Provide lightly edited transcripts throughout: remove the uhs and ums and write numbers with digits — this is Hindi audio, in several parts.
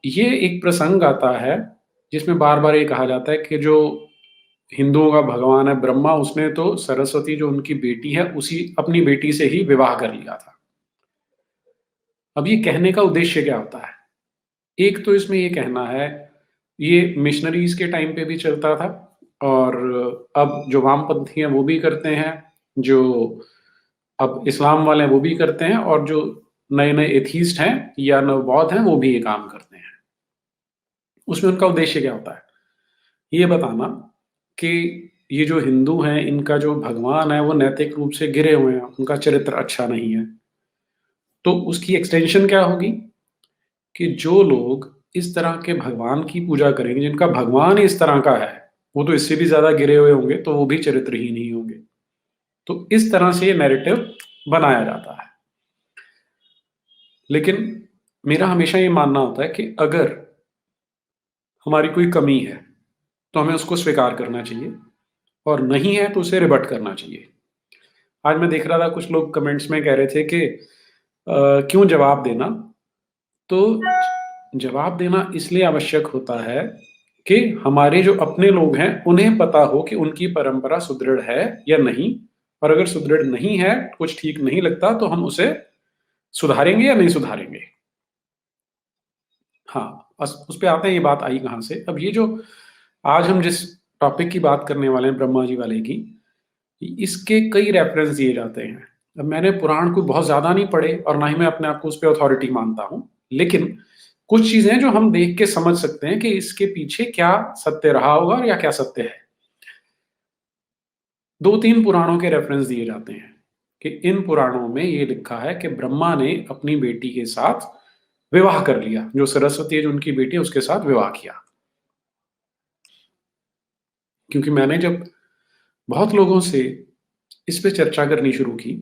ये एक प्रसंग आता है जिसमें बार-बार ये कहा जाता है कि जो हिंदुओं का भगवान है ब्रह्मा, उसने तो सरस्वती जो उनकी बेटी है, उसी अपनी बेटी से ही विवाह कर लिया था। अब ये कहने का उद्देश्य क्या होता है? एक तो इसमें ये कहना है, ये मिशनरीज़ के टाइम पे भी चलता था और अब जो वामपंथी हैं वो भी करते हैं, जो अब इस्लाम वाले हैं वो भी करते हैं और जो नए-नए एथीस्ट हैं या नवबौद्ध हैं, वो भी ये काम करते हैं। उसमें उनका उद्देश्य क्या होता है? ये बताना कि ये जो हिंदू हैं, इनका जो भगवान है, वो नैतिक रूप से गिरे हुए हैं, उनका चरित्र अच्छा नहीं है। तो उसकी एक्सटेंशन क्या होगी कि जो लोग इस तरह के भगवान की पूजा करेंगे, जिनका भगवान ही इस तरह का है, वो तो इससे भी ज़्यादा गिरे हुए होंगे, तो वो भी चरित्रहीन ही होंगे। तो इस तरह से ये नैरेटिव बनाया जाता है। लेकिन मेरा हमेशा ये मानना होता है कि अगर हमारी कोई कमी है, तो हमें उसको स्वीकार करना चाहिए और नहीं है तो उसे रिबट करना चाहिए। आज मैं देख रहा था कुछ लोग कमेंट्स में कह रहे थे कि क्यों जवाब देना? तो जवाब देना इसलिए आवश्यक होता है कि हमारे जो अपने लोग हैं, उन्हें पता हो कि उनकी परंपरा सुदृढ़ है या नहीं और अगर सुदृढ़ नहीं है, कुछ ठीक नहीं लगता तो हम उसे सुधारेंगे या नहीं सुधारेंगे। हाँ, बस उस पे आते हैं ये बात आई कहाँ से। अब ये जो आज हम जिस टॉपिक की बात करने वाले हैं ब्रह्मा जी वाले की, इसके कई रेफरेंस दिए जाते हैं। अब मैंने पुराण को बहुत ज़्यादा नहीं पढ़े और ना ही मैं अपने आप को उस पे अथॉरिटी मानता हूँ। लेकिन कुछ चीज़ें हैं जो हम देख के समझ सकते हैं कि इसके पीछे क्या सत्य रहा होगा या क्या सत्य है। 2-3 पुराणों के रेफरेंस दिए जाते हैं कि इन पुराणों में ये लिखा है कि ब्रह्मा ने अपनी बेटी के साथ विवाह कर लिया। जो सरस्वती है, जो उनकी बेटी है, उसके साथ विवाह किया। क्योंकि मैंने जब बहुत लोगों से इस पे चर्चा करनी शुरू की,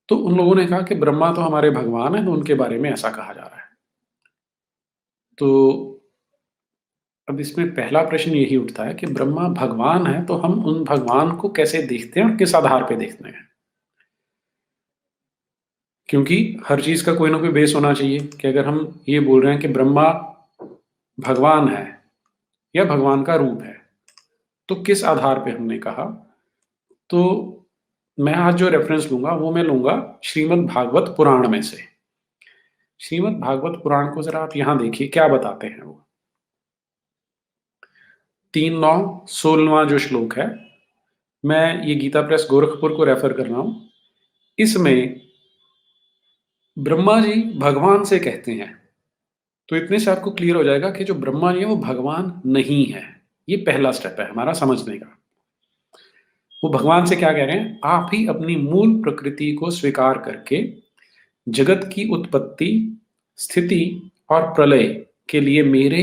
तो उन लोगों ने कहा कि ब्रह्मा तो हमारे भगवान हैं, तो उनके बारे में ऐसा कहा जा रहा है। तो अब इसमें पहला प्रश्न यही उठता है कि ब्रह्मा भगवान है, तो हम उन भगवान को कैसे देखते हैं और किस आधार पे देखते हैं? क्योंकि हर चीज़ का कोई ना कोई बेस होना चाहिए कि अगर हम ये बोल रहे हैं कि ब्रह्मा भगवान है या भगवान का रूप है, तो किस आधार पे हमने कहा? तो मैं आज जो रेफरेंस लूँगा, वो मैं लूँगा श्रीमद् भागवत पुराण में से। श्रीमद् भागवत पुराण को ज़रा आप यहाँ देखिए, क्या बताते हैं वो। 3-9 16वां जो श्लोक है, मैं ये गीता प्रेस गोरखपुर को रेफर कर रहा हूँ। इसमें ब्रह्मा जी भगवान से कहते हैं, तो इतने से आपको क्लियर हो जाएगा कि जो ब्रह्मा जी है वो भगवान नहीं है। ये पहला स्टेप है हमारा समझने का। वो भगवान से क्या कह रहे हैं? आप ही अपनी मूल प्रकृति को स्वीकार करके जगत की उत्पत्ति, स्थिति और प्रलय के लिए मेरे,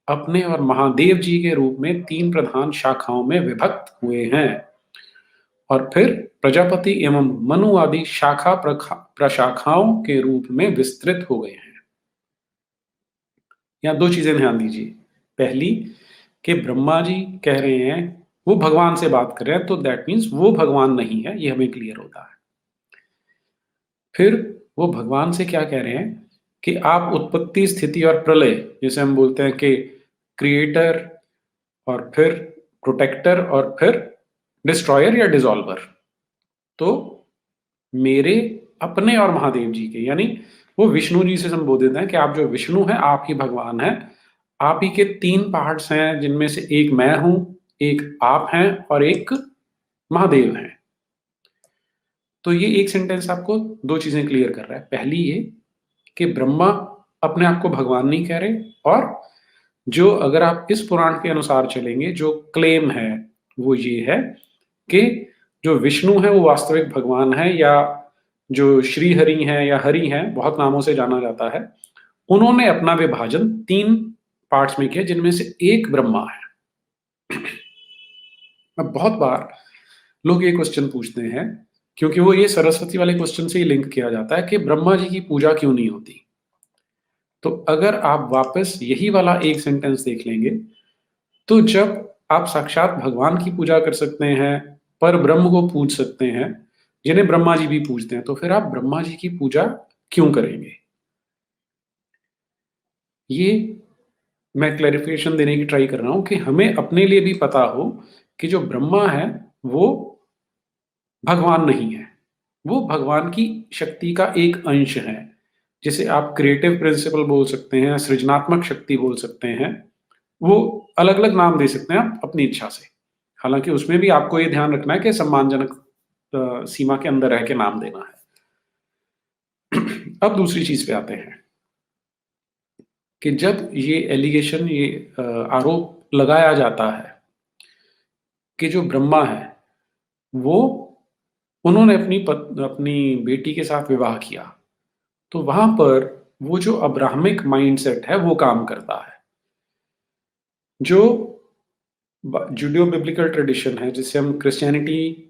अपने और महादेव जी के रूप में 3 प्रधान शाखाओं में विभक्त हुए हैं और फिर प्रजापति एवं मनु आदि शाखा प्रशाखाओं के रूप में विस्तृत हो गए हैं। यहाँ 2 चीजें ध्यान दीजिए। पहली कि ब्रह्मा जी कह रहे हैं, वो भगवान से बात कर रहे हैं, तो दैट मीन्स वो भगवान नहीं है, ये हमें क्लियर होता है। फिर वो भगवान से क्या कह रहे हैं कि आप उत्पत्ति, स्थिति और प्रलय, जैसे हम बोलते हैं कि क्रिएटर और फिर प्रोटेक्टर और फिर डिस्ट्रॉयर या डिसॉल्वर, तो मेरे, अपने और महादेव जी के, यानी वो विष्णु जी से संबोधित हैं कि आप जो विष्णु हैं, आप ही भगवान हैं। आप ही के 3 पार्ट्स हैं, जिनमें से एक मैं हूं, एक आप हैं और एक महादेव हैं। तो ये एक सेंटेंस आपको 2 चीजें क्लियर कर रहा है। पहली ये कि ब्रह्मा अपने आप को भगवान नहीं कह रहे, और जो अगर आप इस पुराण के अनुसार चलेंगे, जो क्लेम है वो ये है कि जो विष्णु है वो वास्तविक भगवान है, या जो श्री हरि हैं या हरि हैं, बहुत नामों से जाना जाता है, उन्होंने अपना विभाजन 3 पार्ट्स में किया, जिनमें से एक ब्रह्मा है। अब बहुत बार लोग ये क्वेश्चन पूछते हैं, क्योंकि वो ये सरस्वती वाले क्वेश्चन से ही लिंक किया जाता है कि ब्रह्मा जी की पूजा क्यों नहीं होती। तो अगर आप वापस यही वाला एक सेंटेंस देख लेंगे, तो जब आप साक्षात भगवान की पूजा कर सकते हैं, पर ब्रह्म को पूज सकते हैं, जिन्हें ब्रह्मा जी भी पूजते हैं, तो फिर आप ब्रह्मा जी की पूजा क्यों करेंगे? ये मैं क्लैरिफिकेशन देने की ट्राई कर रहा हूँ कि हमें अपने लिए भी पता हो कि जो ब्रह्मा है, वो भगवान नहीं है। वो भगवान की शक्ति का एक अंश है। जिसे आप क्रिएटिव प्रिंसिपल बोल सकते हैं, सृजनात्मक शक्ति बोल सकते हैं। वो अलग-अलग नाम दे सकते हैं आप अपनी इच्छा से। हालाँकि उसमें भी आपको ये ध्यान रखना है कि सम्मानजनक सीमा के अंदर रह के नाम देना है। अब दूसरी चीज़ पे आते हैं कि जब ये एलिगेशन, ये आरोप लगाया जाता है कि जो ब्रह्मा है, वो उन्होंने अपनी बेटी के साथ विवाह किया, तो वहाँ पर वो जो अब्राहमिक माइंडसेट है, वो काम करता है। जो जूडियो बिब्लिकल ट्रेडिशन है, जिसे हम क्रिश्चियनिटी,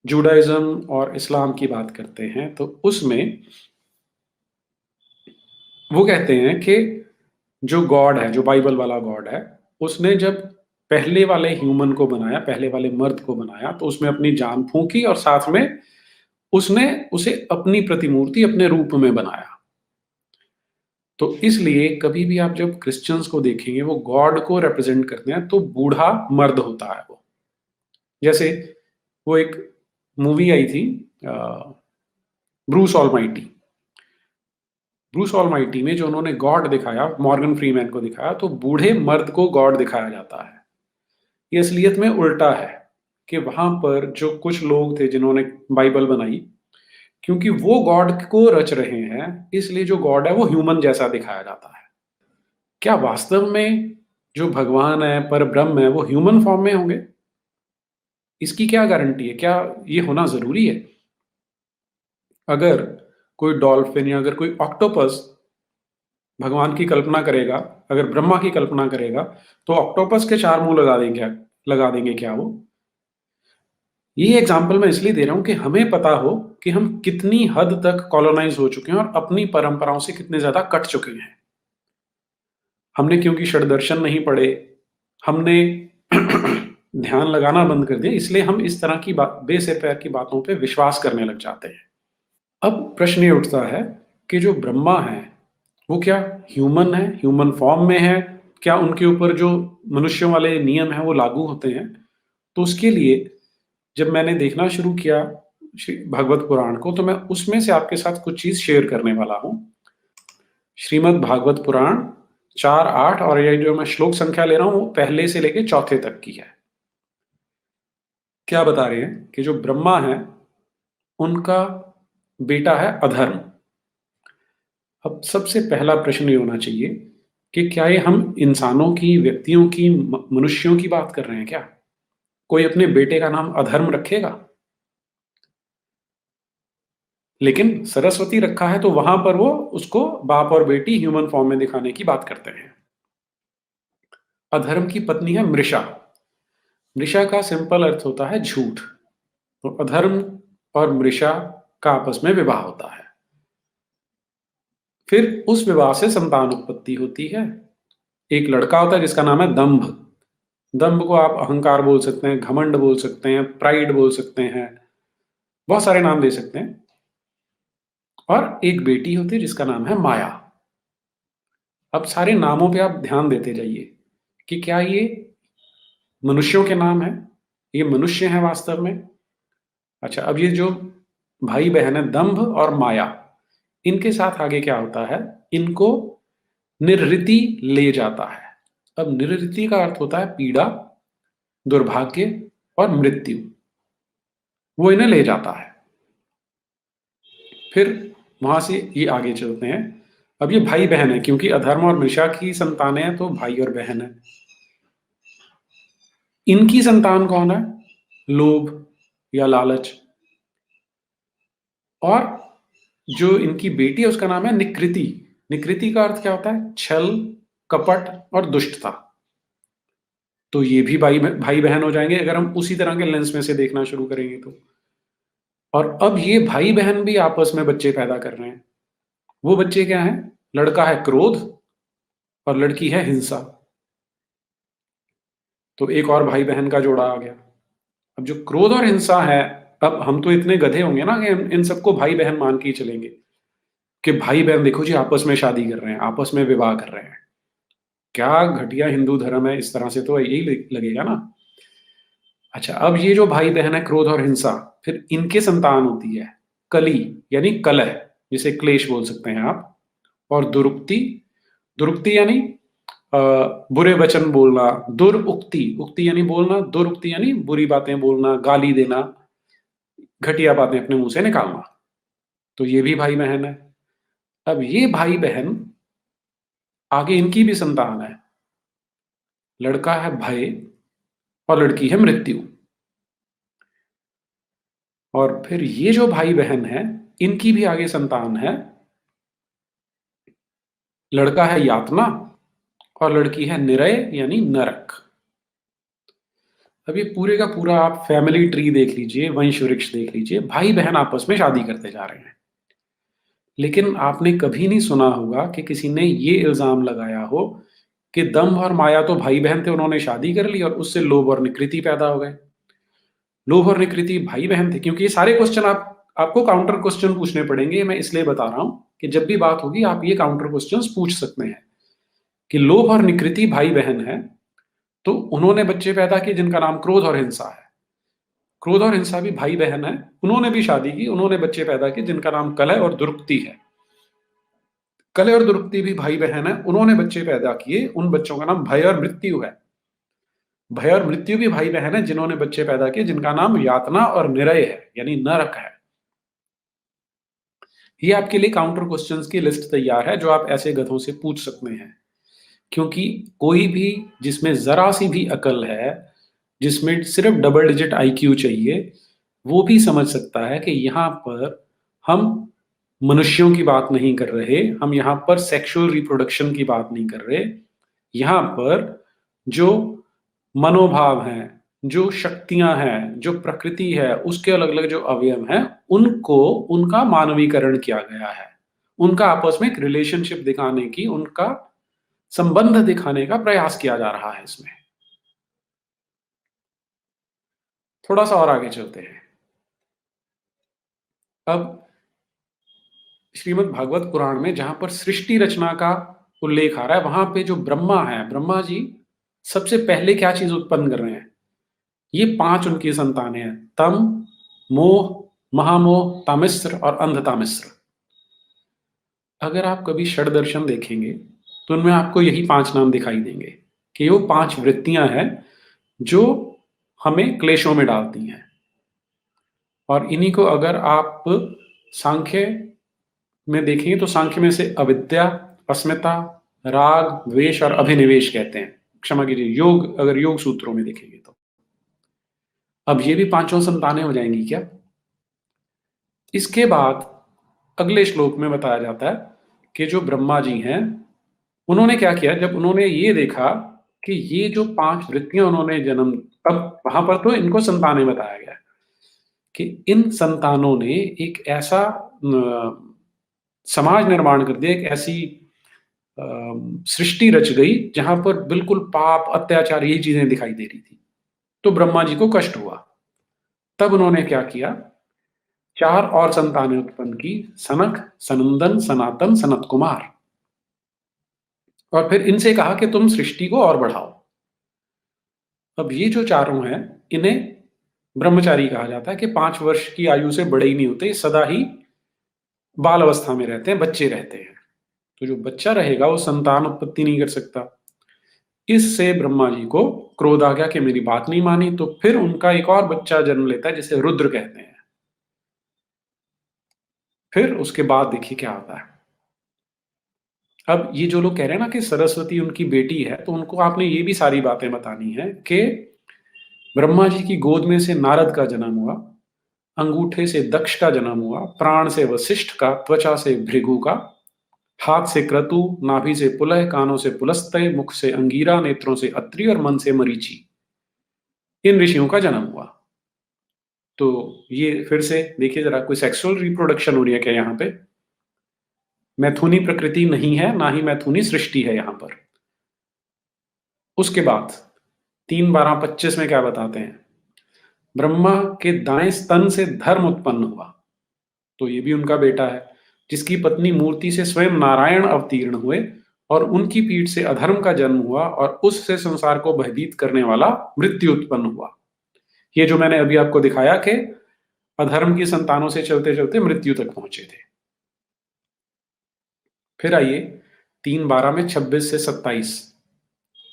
जुडाइज्म और इस्लाम की बात करते हैं, तो उसमें वो कहते हैं कि जो गॉड है, जो बाइबल वाला गॉड है, उसने जब पहले वाले ह्यूमन को बनाया, पहले वाले मर्द को बनाया, तो उसमें अपनी जान फूंकी और साथ में उसने उसे अपनी प्रतिमूर्ति, अपने रूप में बनाया। तो इसलिए कभी भी आप जब क्रिश्चियंस को देखेंगे, वो गॉड को रिप्रेजेंट करते हैं, तो बूढ़ा मर्द होता है वो। जैसे वो एक मूवी आई थी, ब्रूस ऑलमाइटी। ब्रूस ऑलमाइटी में जो उन्होंने गॉड दिखाया, मॉर्गन फ्रीमैन को दिखाया, तो बूढ़े मर्द को गॉड दिखाया जाता है। ये असलियत में उल्टा है कि वहां पर जो कुछ लोग थे जिन्होंने बाइबल बनाई, क्योंकि वो गॉड को रच रहे हैं, इसलिए जो गॉड है वो ह्यूमन जैसा दिखाया जाता है। क्या वास्तव में जो भगवान है, पर ब्रह्म है, वो ह्यूमन फॉर्म में होंगे? इसकी क्या गारंटी है? क्या ये होना जरूरी है? अगर कोई डॉल्फिन या अगर कोई ऑक्टोपस भगवान की कल्पना करेगा, अगर ब्रह्मा की कल्पना करेगा, तो ऑक्टोपस के चार मुंह लगा देंगे क्या वो? ये एग्जाम्पल मैं इसलिए दे रहा हूं कि हमें पता हो कि हम कितनी हद तक कॉलोनाइज हो चुके हैं और अपनी परंपराओं से कितने ज्यादा कट चुके हैं। हमने क्योंकि षड्दर्शन नहीं पढ़े, हमने ध्यान लगाना बंद कर दिया, इसलिए हम इस तरह की बात, बेसिर पैर की बातों पे विश्वास करने लग जाते हैं। अब प्रश्न ये उठता है कि जो ब्रह्मा है, वो क्या ह्यूमन है, ह्यूमन फॉर्म में है? क्या उनके ऊपर जो मनुष्यों वाले नियम हैं वो लागू होते हैं? तो उसके लिए जब मैंने देखना शुरू किया श्री भागवत पुराण को, तो मैं उसमें से आपके साथ कुछ चीज शेयर करने वाला हूँ। श्रीमद् भागवत पुराण 4:8, और ये जो मैं श्लोक संख्या ले रहा हूँ वो पहले से लेके चौथे तक की है। क्या बता रहे हैं कि जो ब्रह्मा है, उनका बेटा है अधर्म। अब सबसे पहला प्रश्न ये होना चाहिए कि क्या ये हम इंसानों की, व्यक्तियों की, मनुष्यों की बात कर रहे हैं क्या? कोई अपने बेटे का नाम अधर्म रखेगा? लेकिन सरस्वती रखा है, तो वहां पर वो उसको बाप और बेटी ह्यूमन फॉर्म में दिखाने की बात करते हैं। अधर्म की पत्नी है मृषा। मृषा का सिंपल अर्थ होता है झूठ। तो अधर्म और मृषा का आपस में विवाह होता है। फिर उस विवाह से संतान उत्पत्ति होती है। एक लड़का होता है जिसका नाम है दंभ। दंभ को आप अहंकार बोल सकते हैं, घमंड बोल सकते हैं, प्राइड बोल सकते हैं, बहुत सारे नाम दे सकते हैं। और एक बेटी होती है जिसका नाम है माया। अब सारे नामों पे आप ध्यान देते जाइए कि क्या ये मनुष्यों के नाम है, ये मनुष्य हैं वास्तव में? अच्छा, अब ये जो भाई बहन है दंभ और माया, इनके साथ आगे क्या होता है? इनको निर्ऋति ले जाता है। अब निर्ऋति का अर्थ होता है पीड़ा, दुर्भाग्य और मृत्यु। वो इन्हें ले जाता है। फिर वहां से ये आगे चलते हैं। अब ये भाई बहन है, क्योंकि अधर्म और मृषा की संतानें हैं, तो भाई और बहन है। इनकी संतान कौन है? लोभ या लालच। और जो इनकी बेटी है उसका नाम है निकृति। निकृति का अर्थ क्या होता है? छल, कपट और दुष्टता। तो ये भी भाई भाई बहन हो जाएंगे अगर हम उसी तरह के लेंस में से देखना शुरू करेंगे तो। और अब ये भाई बहन भी आपस में बच्चे पैदा कर रहे हैं। वो बच्चे क्या हैं? लड़का है क्रोध और लड़की है हिंसा। तो एक और भाई बहन का जोड़ा आ गया। अब जो क्रोध और हिंसा है, अब हम तो इतने गधे होंगे ना कि इन सबको भाई बहन मान के ही चलेंगे। कि भाई-बहन देखो जी आपस में शादी कर रहे हैं, आपस में विवाह कर रहे हैं। क्या घटिया हिंदू धर्म है, इस तरह से तो यही लगेगा ना। अच्छा, अब ये जो भाई-बहन है क्रोध और हिंसा, फिर इनके संतान होती है कली यानी कलह, जिसे क्लेश बोल सकते हैं आप, और दुरुक्ति, दुरुक्ति यानी बुरे वचन बोलना, दुरुक्ति, उक्ति यानी बोलना, दुरुक्ति यानी बुरी बातें बोलना, गाली देना, घटिया बातें अपने मुंह से निकालना। तो ये भी भाई बहन है। अब ये भाई बहन आगे इनकी भी संतान है, लड़का है भय और लड़की है मृत्यु। और फिर ये जो भाई बहन है इनकी भी आगे संतान है, लड़का है यातना और लड़की है निरय यानी नरक। अब ये पूरे का पूरा आप फैमिली ट्री देख लीजिए, वंश वृक्ष देख लीजिए, भाई बहन आपस में शादी करते जा रहे हैं। लेकिन आपने कभी नहीं सुना होगा कि किसी ने ये इल्जाम लगाया हो कि दंभ और माया तो भाई बहन थे, उन्होंने शादी कर ली और उससे लोभ और निकृति पैदा हो गए। लोभ और निकृति भाई बहन थे, क्योंकि ये सारे क्वेश्चन आपको काउंटर क्वेश्चन पूछने पड़ेंगे। मैं इसलिए बता रहा हूं कि जब भी बात होगी आप ये काउंटर क्वेश्चंस पूछ सकते हैं कि लोभ और निकृति भाई बहन है, तो उन्होंने बच्चे पैदा किए जिनका नाम क्रोध और हिंसा है। क्रोध और हिंसा भी भाई बहन है, उन्होंने भी शादी की, उन्होंने बच्चे पैदा किए जिनका नाम कलह और दुरुक्ति है। कलह और दुरुक्ति भी भाई बहन है, उन्होंने बच्चे पैदा किए, उन बच्चों का नाम भय और मृत्यु है। भय और मृत्यु भी भाई बहन है जिन्होंने बच्चे पैदा किए जिनका नाम यातना और निरय है यानी नरक है। ये आपके लिए काउंटर क्वेश्चंस की लिस्ट तैयार है जो आप ऐसे गधों से पूछ सकते हैं, क्योंकि कोई भी जिसमें जरा सी भी अकल है, जिसमें सिर्फ डबल डिजिट आईक्यू चाहिए, वो भी समझ सकता है कि यहाँ पर हम मनुष्यों की बात नहीं कर रहे, हम यहाँ पर सेक्सुअल रिप्रोडक्शन की बात नहीं कर रहे। यहाँ पर जो मनोभाव हैं, जो शक्तियां हैं, जो प्रकृति है, उसके अलग अलग जो अवयव हैं, उनको उनका मानवीकरण किया गया है, उनका आपस में एक रिलेशनशिप दिखाने की, उनका संबंध दिखाने का प्रयास किया जा रहा है इसमें। थोड़ा सा और आगे चलते हैं। अब श्रीमद् भागवत पुराण में जहां पर सृष्टि रचना का उल्लेख आ रहा है, वहां पे जो ब्रह्मा है, ब्रह्मा जी सबसे पहले क्या चीज उत्पन्न कर रहे हैं? ये 5 उनकी संतानें हैं, तम, मोह, महामोह, तामिस्र और अंधतामिस्र। अगर आप कभी षड दर्शन देखेंगे तो उनमें आपको यही 5 नाम दिखाई देंगे कि वो 5 वृत्तियां हैं जो हमें क्लेशों में डालती हैं। और इन्हीं को अगर आप सांख्य में देखेंगे तो सांख्य में से अविद्या, अस्मिता, राग, द्वेष और अभिनिवेश कहते हैं। क्षमा कीजिए, योग, अगर योग सूत्रों में देखेंगे तो। अब ये भी 5 संतानें हो जाएंगी क्या? इसके बाद अगले श्लोक में बताया जाता है कि जो ब्रह्मा जी हैं उन्होंने क्या किया, जब उन्होंने ये देखा कि ये जो 5 वृत्तियां उन्होंने जन्म, अब वहां पर तो इनको संतानें बताया गया कि इन संतानों ने एक ऐसा समाज निर्माण कर दिया, एक ऐसी सृष्टि रच गई जहां पर बिल्कुल पाप, अत्याचार, यही चीजें दिखाई दे रही थी। तो ब्रह्मा जी को कष्ट हुआ। तब उन्होंने क्या किया, 4 और संतानें उत्पन्न की, सनक, सनंदन, सनातन, सनत कुमार। और फिर इनसे कहा कि तुम सृष्टि को और बढ़ाओ। अब ये जो चारों हैं इन्हें ब्रह्मचारी कहा जाता है कि 5 वर्ष की आयु से बड़े ही नहीं होते, सदा ही बाल अवस्था में रहते हैं, बच्चे रहते हैं। तो जो बच्चा रहेगा वो संतान उत्पत्ति नहीं कर सकता। इससे ब्रह्मा जी को क्रोध आ गया कि मेरी बात नहीं मानी, तो फिर उनका एक और बच्चा जन्म लेता है जिसे रुद्र कहते हैं। फिर उसके बाद देखिए क्या होता है। अब ये जो लोग कह रहे हैं ना कि सरस्वती उनकी बेटी है, तो उनको आपने ये भी सारी बातें बतानी है कि ब्रह्मा जी की गोद में से नारद का जन्म हुआ, अंगूठे से दक्ष का जन्म हुआ, प्राण से वशिष्ठ का, त्वचा से भृगु का, हाथ से क्रतु, नाभि से पुलह, कानों से पुलस्त्य, मुख से अंगीरा, नेत्रों से अत्रि और मन से मरीचि। इन ऋषियों का जन्म हुआ। तो ये फिर से देखिए जरा, कोई सेक्सुअल रिप्रोडक्शन हो रही है क्या यहाँ पे? मैथुनी प्रकृति नहीं है, ना ही मैथुनी सृष्टि है यहाँ पर। उसके बाद 3:12-25 में क्या बताते हैं, ब्रह्मा के दाएं स्तन से धर्म उत्पन्न हुआ, तो ये भी उनका बेटा है। जिसकी पत्नी मूर्ति से स्वयं नारायण अवतीर्ण हुए और उनकी पीठ से अधर्म का जन्म हुआ और उससे संसार को भयभीत करने वाला मृत्यु उत्पन्न हुआ। ये जो मैंने अभी आपको दिखाया कि अधर्म की संतानों से चलते-चलते मृत्यु तक पहुंचे थे। फिर आइए 3:12 में 26 से 27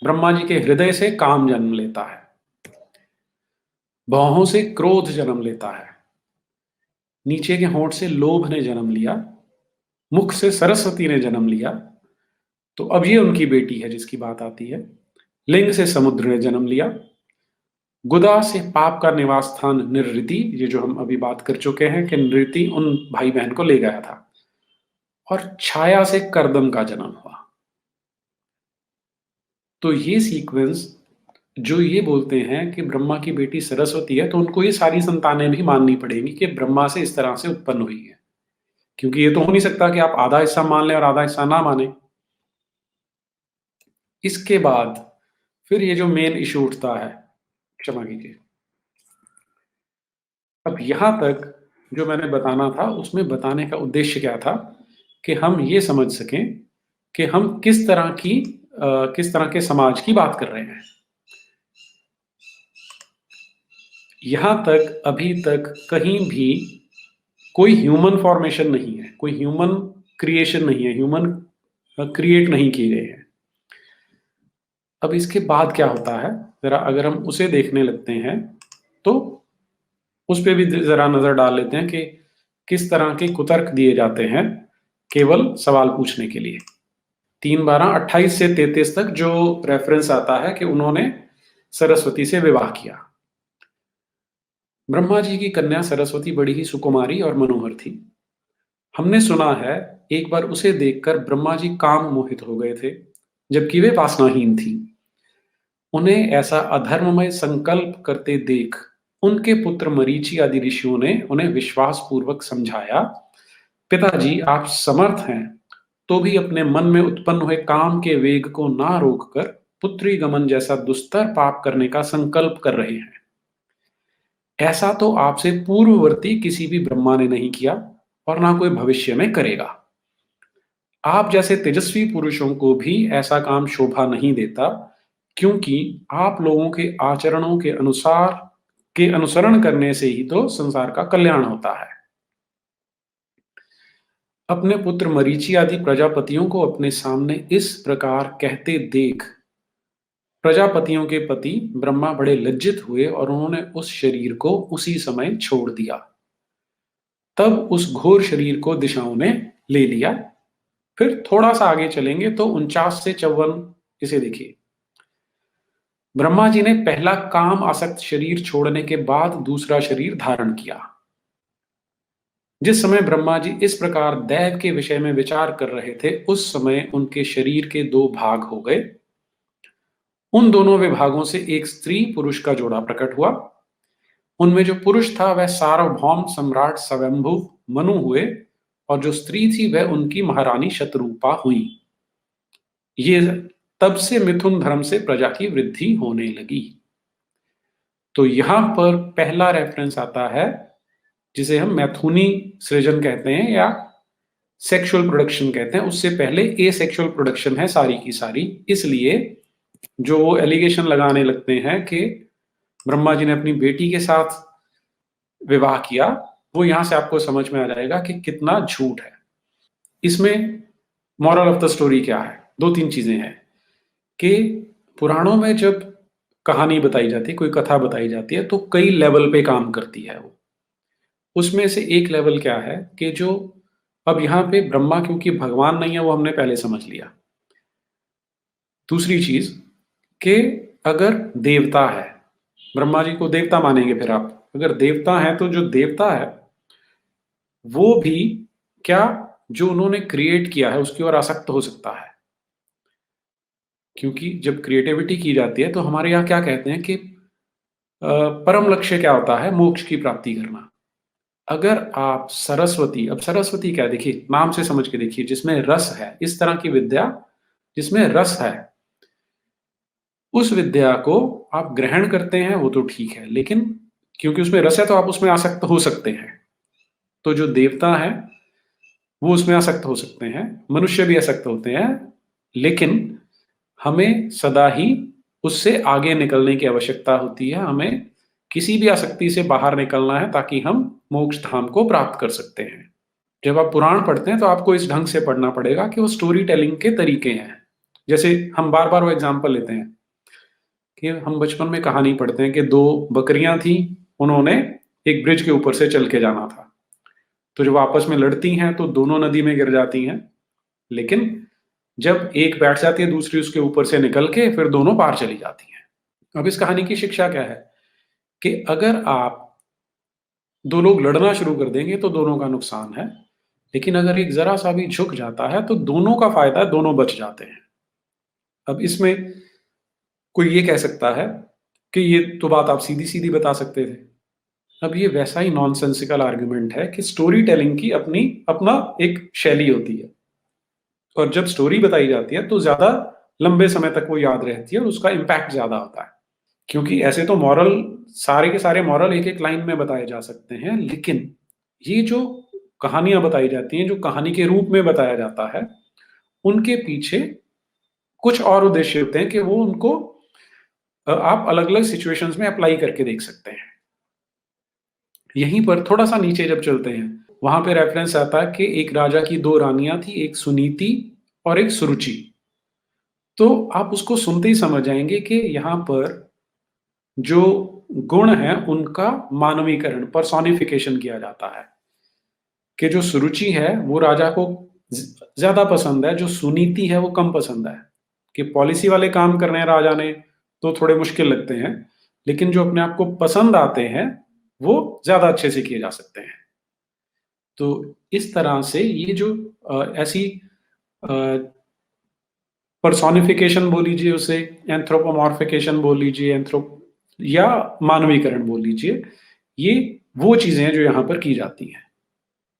ब्रह्मा जी के हृदय से काम जन्म लेता है, भौहों से क्रोध जन्म लेता है, नीचे के होंठ से लोभ ने जन्म लिया, मुख से सरस्वती ने जन्म लिया। तो अब ये उनकी बेटी है जिसकी बात आती है। लिंग से समुद्र ने जन्म लिया, गुदा से पाप का निवास स्थान निरृति, ये जो हम अभी बात कर चुके हैं कि निरृति उन भाई बहन को ले गया था, और छाया से करदम का जन्म हुआ। तो ये सीक्वेंस जो ये बोलते हैं कि ब्रह्मा की बेटी सरस्वती है, तो उनको ये सारी संतानें भी माननी पड़ेंगी कि ब्रह्मा से इस तरह से उत्पन्न हुई है, क्योंकि ये तो हो नहीं सकता कि आप आधा हिस्सा मान लें और आधा हिस्सा ना माने। इसके बाद फिर ये जो मेन इशू उठता है, क्षमा कीजिए, अब यहां तक जो मैंने बताना था उसमें बताने का उद्देश्य क्या था कि हम ये समझ सकें कि हम किस तरह के समाज की बात कर रहे हैं। यहां तक अभी तक कहीं भी कोई ह्यूमन फॉर्मेशन नहीं है, कोई ह्यूमन क्रिएशन नहीं है, ह्यूमन क्रिएट नहीं किए गए हैं। अब इसके बाद क्या होता है, जरा अगर हम उसे देखने लगते हैं तो उस पे भी जरा नजर डाल लेते हैं कि किस तरह के कुतर्क दिए जाते हैं केवल सवाल पूछने के लिए। 3:12 से 33 तक जो रेफरेंस आता है कि उन्होंने सरस्वती से विवाह किया। ब्रह्मा जी की कन्या सरस्वती बड़ी ही सुकुमारी और मनोहर थी। हमने सुना है एक बार उसे देखकर ब्रह्मा जी काम मोहित हो गए थे, जबकि वे वासनाहीन थी। उन्हें ऐसा अधर्ममय संकल्प करते देख उनके पुत्र मरीचि आदि ऋषियों ने उन्हें विश्वास पूर्वक समझाया, पिताजी आप समर्थ हैं तो भी अपने मन में उत्पन्न हुए काम के वेग को ना रोककर पुत्री गमन जैसा दुस्तर पाप करने का संकल्प कर रहे हैं। ऐसा तो आपसे पूर्ववर्ती किसी भी ब्रह्मा ने नहीं किया और ना कोई भविष्य में करेगा। आप जैसे तेजस्वी पुरुषों को भी ऐसा काम शोभा नहीं देता, क्योंकि आप लोगों के आचरणों के अनुसरण करने से ही तो संसार का कल्याण होता है। अपने पुत्र मरीचि आदि प्रजापतियों को अपने सामने इस प्रकार कहते देख प्रजापतियों के पति ब्रह्मा बड़े लज्जित हुए और उन्होंने उस शरीर को उसी समय छोड़ दिया। तब उस घोर शरीर को दिशाओं ने ले लिया। फिर थोड़ा सा आगे चलेंगे तो 49 से 54 इसे देखिए। ब्रह्मा जी ने पहला काम आसक्त शरीर छोड़ने के बाद दूसरा शरीर धारण किया। जिस समय ब्रह्मा जी इस प्रकार दैव के विषय में विचार कर रहे थे, उस समय उनके शरीर के दो भाग हो गए। उन दोनों विभागों से एक स्त्री पुरुष का जोड़ा प्रकट हुआ। उनमें जो पुरुष था वह सार्वभौम सम्राट स्वयंभु मनु हुए और जो स्त्री थी वह उनकी महारानी शतरूपा हुई। ये तब से मिथुन धर्म से प्रजा की वृद्धि होने लगी। तो यहां पर पहला रेफरेंस आता है जिसे हम मैथुनी सृजन कहते हैं या सेक्सुअल प्रोडक्शन कहते हैं। उससे पहले ए सेक्सुअल प्रोडक्शन है सारी की सारी। इसलिए जो वो एलिगेशन लगाने लगते हैं कि ब्रह्मा जी ने अपनी बेटी के साथ विवाह किया, वो यहां से आपको समझ में आ जाएगा कि कितना झूठ है। इसमें मॉरल ऑफ द स्टोरी क्या है? दो तीन चीजें हैं कि पुराणों में जब कहानी बताई जाती है, कोई कथा बताई जाती है, तो कई लेवल पे काम करती है वो। उसमें से एक लेवल क्या है कि जो अब यहाँ पे ब्रह्मा क्योंकि भगवान नहीं है वो हमने पहले समझ लिया। दूसरी चीज कि अगर देवता है, ब्रह्मा जी को देवता मानेंगे फिर आप, अगर देवता है तो जो देवता है वो भी क्या जो उन्होंने क्रिएट किया है उसकी ओर आसक्त हो सकता है। क्योंकि जब क्रिएटिविटी की जाती है तो हमारे यहाँ क्या कहते हैं कि परम लक्ष्य क्या होता है? मोक्ष की प्राप्ति करना। अगर आप सरस्वती, अब सरस्वती क्या है देखिए, नाम से समझ के देखिए, जिसमें रस है, इस तरह की विद्या जिसमें रस है, उस विद्या को आप ग्रहण करते हैं वो तो ठीक है, लेकिन क्योंकि उसमें रस है तो आप उसमें आसक्त हो सकते हैं। तो जो देवता है वो उसमें आसक्त हो सकते हैं, मनुष्य भी आसक्त होते हैं, लेकिन हमें सदा ही उससे आगे निकलने की आवश्यकता होती है। हमें किसी भी आसक्ति से बाहर निकलना है ताकि हम मोक्ष धाम को प्राप्त कर सकते हैं। जब आप पुराण पढ़ते हैं तो आपको इस ढंग से पढ़ना पड़ेगा कि वो स्टोरी टेलिंग के तरीके हैं। जैसे हम बार-बार वो एग्ज़ाम्पल लेते हैं कि हम बचपन में कहानी पढ़ते हैं कि 2 बकरियाँ थीं, उन्होंने एक ब्रिज के ऊपर से चल के जाना था। तो जब आपस में लड़ती हैं तो दोनों नदी में गिर जाती हैं, लेकिन जब एक बैठ जाती है, दूसरी उसके ऊपर से निकल के फिर दोनों पार चली जाती हैं। अब इस कहानी की शिक्षा क्या है कि अगर आप 2 लोग लड़ना शुरू कर देंगे तो दोनों का नुकसान है, लेकिन अगर एक ज़रा-सा भी झुक जाता है तो दोनों का फ़ायदा है, दोनों बच जाते हैं। अब इसमें कोई ये कह सकता है कि ये तो बात आप सीधी-सीधी बता सकते थे। अब ये वैसा ही नॉनसेंसिकल आर्गुमेंट है कि स्टोरी टेलिंग की अपना एक शैली होती है और जब स्टोरी बताई जाती है तो ज़्यादा लंबे समय तक वो याद रहती है और उसका इम्पैक्ट ज़्यादा होता है। क्योंकि ऐसे तो मॉरल सारे के सारे मॉरल एक-एक लाइन में बताए जा सकते हैं, लेकिन ये जो कहानियाँ बताई जाती हैं, जो कहानी के रूप में बताया जाता है, उनके पीछे कुछ और उद्देश्य होते हैं कि वो उनको आप अलग-अलग सिचुएशंस में अप्लाई करके देख सकते हैं। यहीं पर थोड़ा-सा नीचे जब चलते हैं, वहाँ पे रेफ़रेंस आता है कि एक राजा की 2 रानियाँ थी, एक सुनीति और एक सुरुचि। तो आप उसको सुनते ही समझ जाएँगे कि यहाँ पर जो गुण हैं, उनका मानवीकरण, पर्सोनिफिकेशन किया जाता है। कि जो सुरुचि है, वो राजा को ज़्यादा पसंद है, जो सुनीति है, वो कम पसंद है। कि पॉलिसी वाले काम करने हैं राजा ने, तो थोड़े मुश्किल लगते हैं, लेकिन जो अपने आप को पसंद आते हैं, वो ज़्यादा अच्छे से किए जा सकते हैं। तो इस तरह से ये जो ऐसी अ, पर्सोनिफिकेशन बोल लीजिए उसे, एंथ्रोपोमॉर्फिकेशन बोल लीजिए, या मानवीकरण बोल लीजिए, ये वो चीज़ें हैं जो यहाँ पर की जाती हैं।